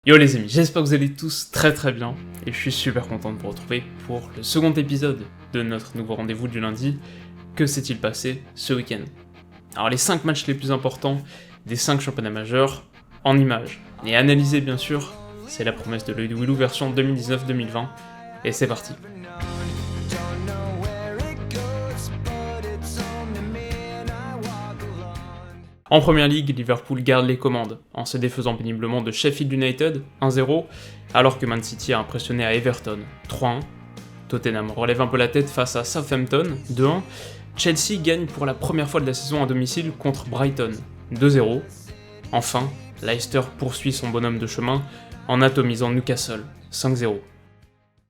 Yo les amis, j'espère que vous allez tous très bien et je suis super content de vous retrouver pour le second épisode de notre nouveau rendez-vous du lundi. Que s'est-il passé ce week-end? Alors les 5 matchs les plus importants des 5 championnats majeurs en images et analysés bien sûr, c'est la promesse de l'œil de Willou version 2019-2020 et c'est parti. En première ligue, Liverpool garde les commandes, en se défaisant péniblement de Sheffield United 1-0, alors que Man City a impressionné à Everton 3-1. Tottenham relève un peu la tête face à Southampton 2-1. Chelsea gagne pour la première fois de la saison à domicile contre Brighton 2-0. Enfin, Leicester poursuit son bonhomme de chemin en atomisant Newcastle 5-0.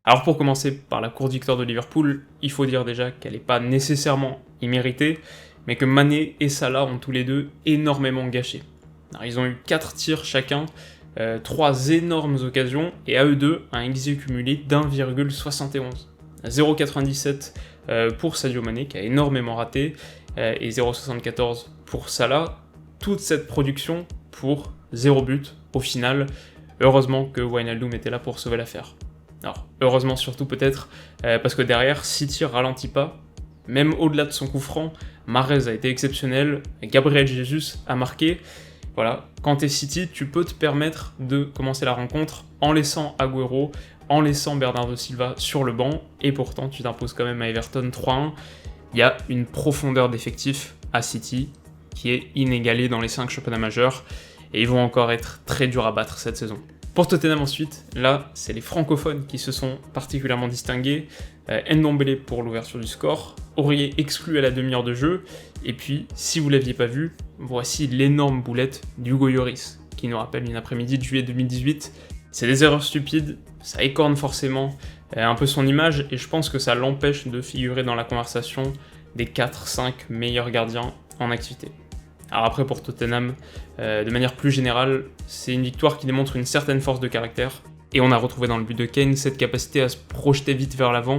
Alors pour commencer par la courte victoire de Liverpool, il faut dire déjà qu'elle n'est pas nécessairement imméritée, mais que Mané et Salah ont tous les deux énormément gâché. Alors, ils ont eu 4 tirs chacun, 3 énormes occasions, et à eux deux, un XG cumulé d'1,71. 0,97 pour Sadio Mané, qui a énormément raté, et 0,74 pour Salah. Toute cette production pour 0 but au final. Heureusement que Wijnaldum était là pour sauver l'affaire. Alors, heureusement surtout peut-être, parce que derrière, City ralentit pas. Même au-delà de son coup franc, Mahrez a été exceptionnel, Gabriel Jesus a marqué. Voilà, quand t'es City, tu peux te permettre de commencer la rencontre en laissant Agüero, en laissant Bernardo Silva sur le banc, et pourtant tu t'imposes quand même à Everton 3-1. Il y a une profondeur d'effectif à City qui est inégalée dans les 5 championnats majeurs, et ils vont encore être très durs à battre cette saison. Pour Tottenham ensuite, là, c'est les francophones qui se sont particulièrement distingués. Ndombele pour l'ouverture du score, Aurier exclu à la demi-heure de jeu, et puis, si vous ne l'aviez pas vu, voici l'énorme boulette d'Hugo Lloris, qui nous rappelle une après-midi de juillet 2018. C'est des erreurs stupides, ça écorne forcément un peu son image, et je pense que ça l'empêche de figurer dans la conversation des 4-5 meilleurs gardiens en activité. Alors après pour Tottenham, de manière plus générale, c'est une victoire qui démontre une certaine force de caractère, et on a retrouvé dans le but de Kane cette capacité à se projeter vite vers l'avant,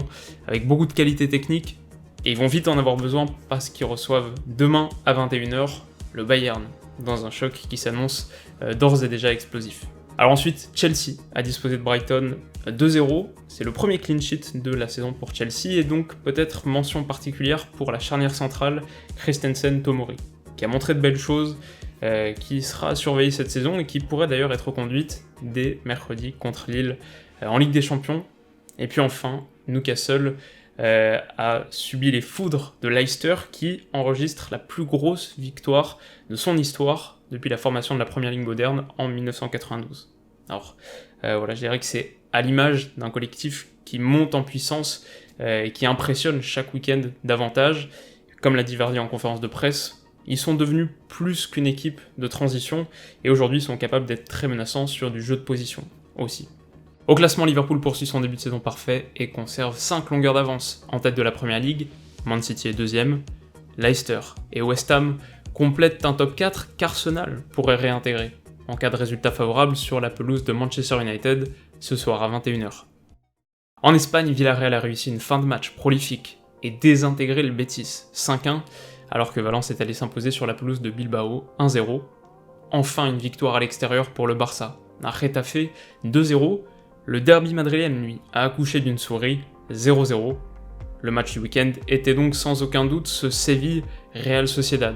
avec beaucoup de qualité technique, et ils vont vite en avoir besoin parce qu'ils reçoivent demain à 21h le Bayern, dans un choc qui s'annonce d'ores et déjà explosif. Alors ensuite, Chelsea a disposé de Brighton 2-0, c'est le premier clean sheet de la saison pour Chelsea, et donc peut-être mention particulière pour la charnière centrale Christensen-Tomori, qui a montré de belles choses, qui sera surveillée cette saison et qui pourrait d'ailleurs être reconduite dès mercredi contre Lille en Ligue des Champions. Et puis enfin, Newcastle a subi les foudres de Leicester qui enregistre la plus grosse victoire de son histoire depuis la formation de la première ligue moderne en 1992. Alors voilà, je dirais que c'est à l'image d'un collectif qui monte en puissance et qui impressionne chaque week-end davantage. Comme l'a dit Vardy en conférence de presse, ils sont devenus plus qu'une équipe de transition et aujourd'hui sont capables d'être très menaçants sur du jeu de position aussi. Au classement, Liverpool poursuit son début de saison parfait et conserve 5 longueurs d'avance en tête de la première ligue. Man City est deuxième, Leicester et West Ham complètent un top 4 qu'Arsenal pourrait réintégrer en cas de résultat favorable sur la pelouse de Manchester United ce soir à 21h. En Espagne, Villarreal a réussi une fin de match prolifique et désintégré le Betis 5-1, alors que Valence est allé s'imposer sur la pelouse de Bilbao 1-0. Enfin une victoire à l'extérieur pour le Barça. À Getafe 2-0, le derby madrilène, lui, a accouché d'une souris 0-0. Le match du week-end était donc sans aucun doute ce Séville-Real Sociedad,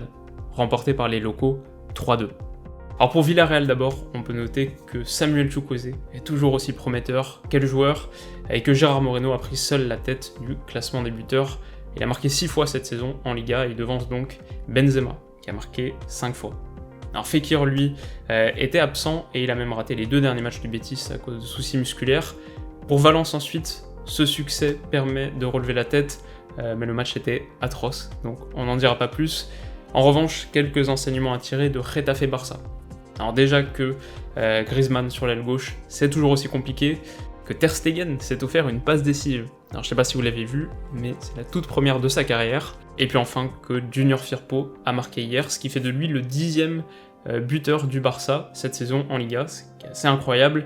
remporté par les locaux 3-2. Alors pour Villarreal d'abord, on peut noter que Samuel Chukwueze est toujours aussi prometteur, quel joueur, et que Gérard Moreno a pris seul la tête du classement des buteurs. Il a marqué 6 fois cette saison en Liga et il devance donc Benzema, qui a marqué 5 fois. Alors Fekir, lui, était absent et il a même raté les 2 derniers matchs du Betis à cause de soucis musculaires. Pour Valence ensuite, ce succès permet de relever la tête, mais le match était atroce, donc on n'en dira pas plus. En revanche, quelques enseignements à tirer de Getafe Barça. Alors déjà que Griezmann sur l'aile gauche, c'est toujours aussi compliqué, que Ter Stegen s'est offert une passe décisive. Alors je sais pas si vous l'avez vu, mais c'est la toute première de sa carrière. Et puis enfin que Junior Firpo a marqué hier, ce qui fait de lui le 10e buteur du Barça cette saison en Liga, ce qui est assez incroyable,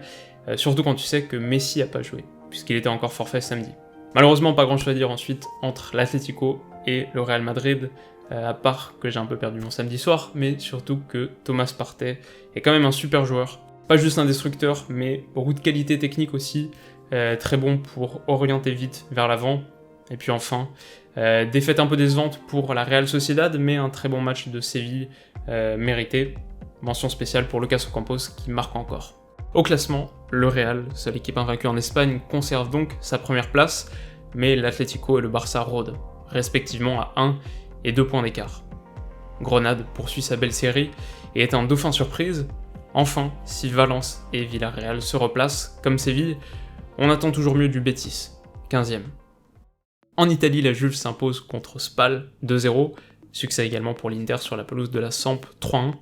surtout quand tu sais que Messi a pas joué, puisqu'il était encore forfait samedi. Malheureusement, pas grand chose à dire ensuite entre l'Atlético et le Real Madrid, à part que j'ai un peu perdu mon samedi soir, mais surtout que Thomas Partey est quand même un super joueur. Pas juste un destructeur, mais beaucoup de qualité technique aussi, très bon pour orienter vite vers l'avant. Et puis enfin, défaite un peu décevante pour la Real Sociedad, mais un très bon match de Séville mérité. Mention spéciale pour Lucas Ocampos qui marque encore. Au classement, le Real, seule équipe invaincue en Espagne, conserve donc sa première place, mais l'Atlético et le Barça rôdent, respectivement à 1 et 2 points d'écart. Grenade poursuit sa belle série et est un dauphin surprise. Enfin, si Valence et Villarreal se replacent, comme Séville, on attend toujours mieux du Betis, 15e. En Italie, la Juve s'impose contre Spal 2-0, succès également pour l'Inter sur la pelouse de la Samp 3-1.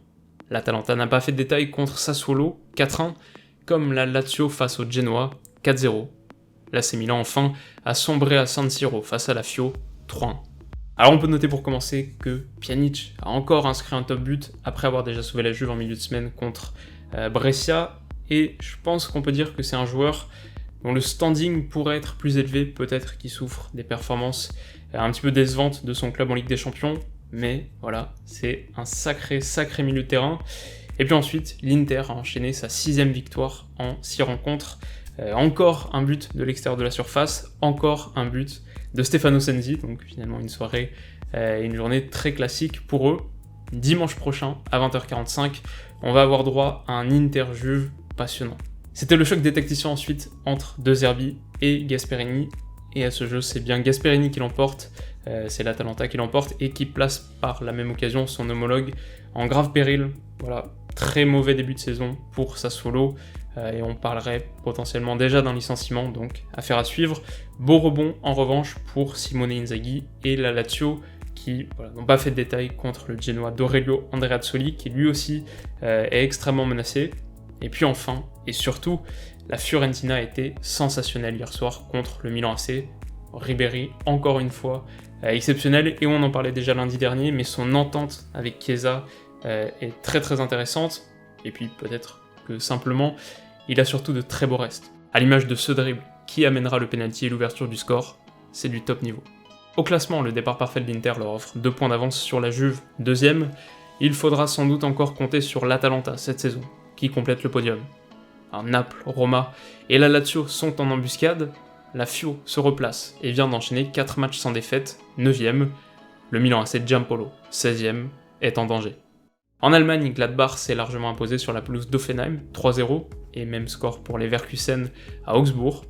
L'Atalanta n'a pas fait de détails contre Sassuolo 4-1, comme la Lazio face au Genoa 4-0. L'AC Milan enfin a sombré à San Siro face à la Fio 3-1. Alors on peut noter pour commencer que Pjanic a encore inscrit un top but après avoir déjà sauvé la Juve en milieu de semaine contre Brescia, et je pense qu'on peut dire que c'est un joueur dont le standing pourrait être plus élevé, peut-être qu'il souffre des performances un petit peu décevantes de son club en Ligue des Champions, mais voilà, c'est un sacré milieu de terrain. Et puis ensuite, l'Inter a enchaîné sa 6ème victoire en 6 rencontres, encore un but de l'extérieur de la surface, encore un but de Stefano Sensi, donc finalement une soirée et une journée très classique pour eux. Dimanche prochain, à 20h45, on va avoir droit à un Inter-Juve passionnant. C'était le choc des tacticiens ensuite entre De Zerbi et Gasperini, et à ce jeu c'est bien Gasperini qui l'emporte, c'est l'Atalanta qui l'emporte et qui place par la même occasion son homologue en grave péril. Voilà, très mauvais début de saison pour Sassuolo, et on parlerait potentiellement déjà d'un licenciement, donc affaire à suivre. Beau rebond en revanche pour Simone Inzaghi et la Lazio qui n'ont pas fait de détails contre le Genoa d'Aurelio Andreazzoli qui lui aussi est extrêmement menacé. Et puis enfin, et surtout, la Fiorentina a été sensationnelle hier soir contre le Milan AC. Ribéry, encore une fois, exceptionnel, et on en parlait déjà lundi dernier, mais son entente avec Chiesa est très intéressante, et puis peut-être que simplement, il a surtout de très beaux restes. À l'image de ce dribble qui amènera le penalty et l'ouverture du score, c'est du top niveau. Au classement, le départ parfait de l'Inter leur offre 2 points d'avance sur la Juve, 2ème. Il faudra sans doute encore compter sur l'Atalanta cette saison, qui complète le podium. Alors, Naples, Roma et la Lazio sont en embuscade, la Fio se replace et vient d'enchaîner 4 matchs sans défaite, 9ème. Le Milan AC Giampolo, 16ème, est en danger. En Allemagne, Gladbach s'est largement imposé sur la pelouse d'Offenheim, 3-0, et même score pour les Leverkusen à Augsbourg.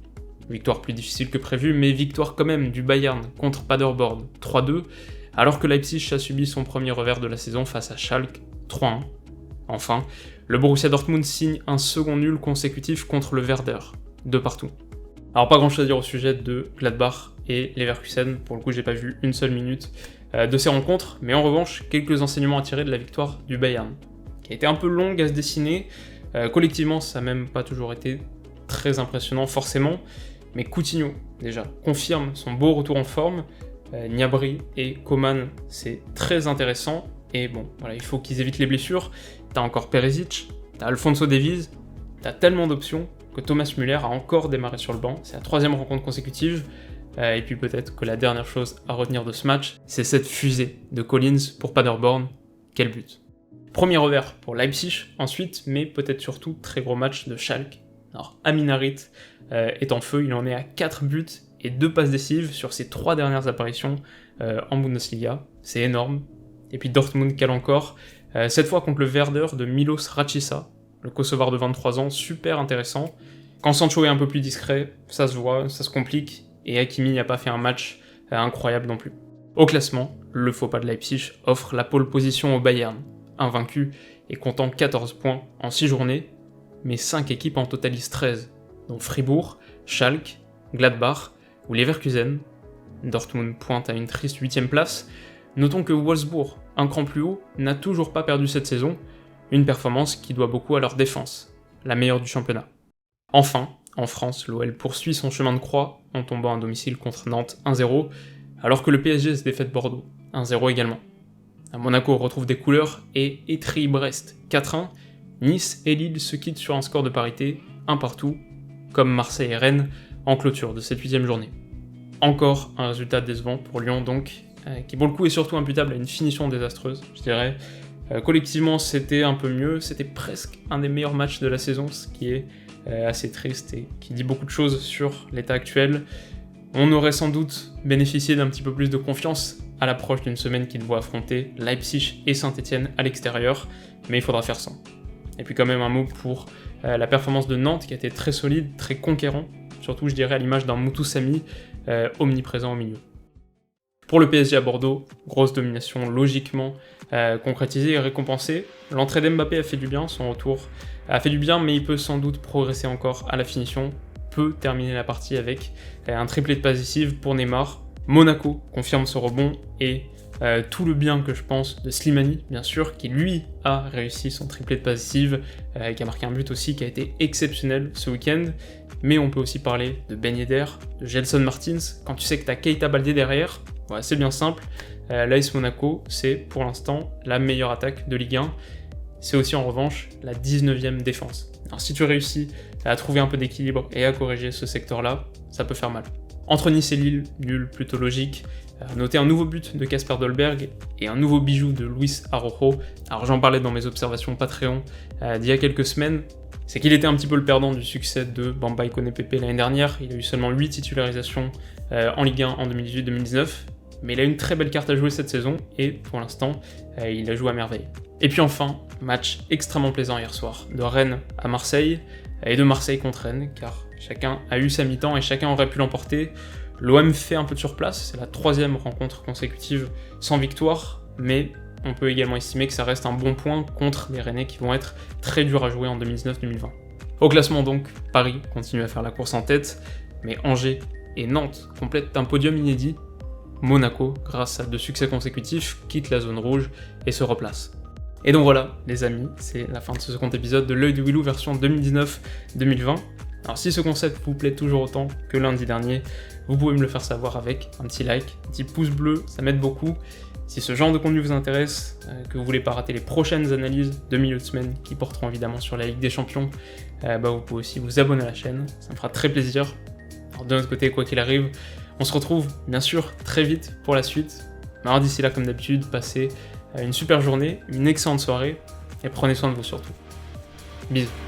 Victoire plus difficile que prévu, mais victoire quand même du Bayern contre Paderborn, 3-2, alors que Leipzig a subi son premier revers de la saison face à Schalke, 3-1. Enfin, le Borussia Dortmund signe un second nul consécutif contre le Werder, 2 partout. Alors pas grand chose à dire au sujet de Gladbach et Leverkusen, pour le coup j'ai pas vu une seule minute de ces rencontres, mais en revanche, quelques enseignements à tirer de la victoire du Bayern, qui a été un peu longue à se dessiner. Collectivement, ça n'a même pas toujours été très impressionnant forcément, mais Coutinho, déjà, confirme son beau retour en forme. Gnabry et Coman, c'est très intéressant, et bon, voilà, il faut qu'ils évitent les blessures. T'as encore Perisic, t'as Alphonso Davies, t'as tellement d'options que Thomas Müller a encore démarré sur le banc, c'est la 3ème rencontre consécutive. Et puis peut-être que la dernière chose à retenir de ce match, c'est cette fusée de Collins pour Paderborn. Quel but! Premier revers pour Leipzig ensuite, mais peut-être surtout très gros match de Schalke. Alors Amin Harit est en feu, il en est à 4 buts et 2 passes décisives sur ses 3 dernières apparitions en Bundesliga. C'est énorme. Et puis Dortmund cale encore, cette fois contre le Werder de Milos Račiša, le Kosovar de 23 ans, super intéressant. Quand Sancho est un peu plus discret, ça se voit, ça se complique, et Hakimi n'a pas fait un match incroyable non plus. Au classement, le faux pas de Leipzig offre la pole position au Bayern, invaincu et comptant 14 points en 6 journées, mais 5 équipes en totalisent 13, dont Fribourg, Schalke, Gladbach ou Leverkusen. Dortmund pointe à une triste 8ème place. Notons que Wolfsburg, un cran plus haut, n'a toujours pas perdu cette saison, une performance qui doit beaucoup à leur défense, la meilleure du championnat. Enfin, en France, l'OL poursuit son chemin de croix en tombant à domicile contre Nantes 1-0, alors que le PSG se défaite Bordeaux 1-0 également. À Monaco retrouve des couleurs et étrille Brest 4-1, Nice et Lille se quittent sur un score de parité, 1 partout, comme Marseille et Rennes en clôture de cette 8ème journée. Encore un résultat décevant pour Lyon donc, qui pour le coup est surtout imputable à une finition désastreuse, je dirais. Collectivement, c'était un peu mieux, c'était presque un des meilleurs matchs de la saison, ce qui est assez triste et qui dit beaucoup de choses sur l'état actuel. On aurait sans doute bénéficié d'un petit peu plus de confiance à l'approche d'une semaine qui doit affronter Leipzig et Saint-Etienne à l'extérieur, mais il faudra faire sans. Et puis quand même un mot pour la performance de Nantes qui a été très solide, très conquérant, surtout je dirais à l'image d'un Moutou Samy omniprésent au milieu. Pour le PSG à Bordeaux, grosse domination logiquement concrétisée et récompensée. L'entrée d'Mbappé a fait du bien, son retour a fait du bien, mais il peut sans doute progresser encore à la finition, peut terminer la partie avec un triplé de passes décisives pour Neymar. Monaco confirme ce rebond et tout le bien que je pense de Slimani, bien sûr, qui lui a réussi son triplé de passes décisives, qui a marqué un but aussi qui a été exceptionnel ce week-end. Mais on peut aussi parler de Ben Yedder, de Gelson Martins. Quand tu sais que tu as Keita Baldé derrière, ouais, c'est bien simple. L'AS Monaco, c'est pour l'instant la meilleure attaque de Ligue 1. C'est aussi en revanche la 19e défense. Alors si tu réussis à trouver un peu d'équilibre et à corriger ce secteur-là, ça peut faire mal. Entre Nice et Lille, nul plutôt logique. Notez un nouveau but de Kasper Dolberg et un nouveau bijou de Luis Araujo. Alors j'en parlais dans mes observations Patreon d'il y a quelques semaines. C'est qu'il était un petit peu le perdant du succès de Bamba Ikoné Pepe l'année dernière. Il a eu seulement 8 titularisations en Ligue 1 en 2018-2019. Mais il a une très belle carte à jouer cette saison et pour l'instant, il a joué à merveille. Et puis enfin, match extrêmement plaisant hier soir de Rennes à Marseille et de Marseille contre Rennes, car chacun a eu sa mi-temps et chacun aurait pu l'emporter. L'OM fait un peu de surplace, c'est la 3e rencontre consécutive sans victoire, mais on peut également estimer que ça reste un bon point contre des Rennais qui vont être très durs à jouer en 2019-2020. Au classement donc, Paris continue à faire la course en tête, mais Angers et Nantes complètent un podium inédit. Monaco, grâce à 2 succès consécutifs, quitte la zone rouge et se replace. Et donc voilà, les amis, c'est la fin de ce second épisode de l'œil de Willou version 2019-2020. Alors si ce concept vous plaît toujours autant que lundi dernier, vous pouvez me le faire savoir avec un petit like, un petit pouce bleu, ça m'aide beaucoup. Si ce genre de contenu vous intéresse, que vous voulez pas rater les prochaines analyses de milieu de semaine qui porteront évidemment sur la Ligue des Champions, vous pouvez aussi vous abonner à la chaîne, ça me fera très plaisir. Alors de notre côté, quoi qu'il arrive, on se retrouve bien sûr très vite pour la suite. Alors d'ici là, comme d'habitude, passez une super journée, une excellente soirée et prenez soin de vous surtout. Bisous.